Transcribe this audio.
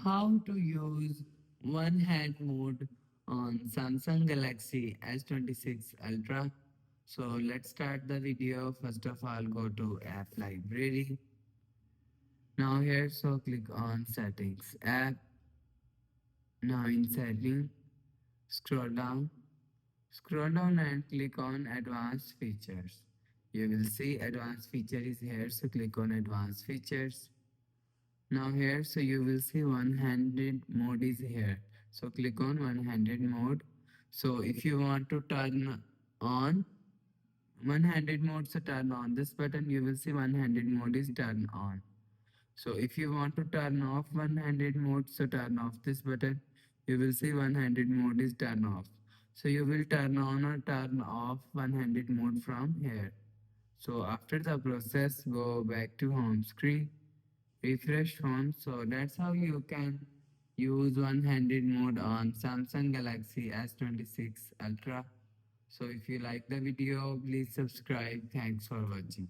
How to use one hand mode on Samsung Galaxy S26 Ultra. So let's start the video. First of all, go to app library. Now here, so click on settings app. Now in setting, scroll down. Scroll down and click on advanced features. You will see advanced feature is here, so click on advanced features. Now here, so you will see one-handed mode is here. So click on one-handed mode. So if you want to turn on one-handed mode, so turn on this button, you will see one-handed mode is turn on. So if you want to turn off one-handed mode, so turn off this button, you will see one-handed mode is turn off. So you will turn on or turn off one-handed mode from here. So after the process, go back to home screen, refresh phone. So that's how you can use one-handed mode on Samsung Galaxy S26 Ultra. So if you like the video, please subscribe. Thanks for watching.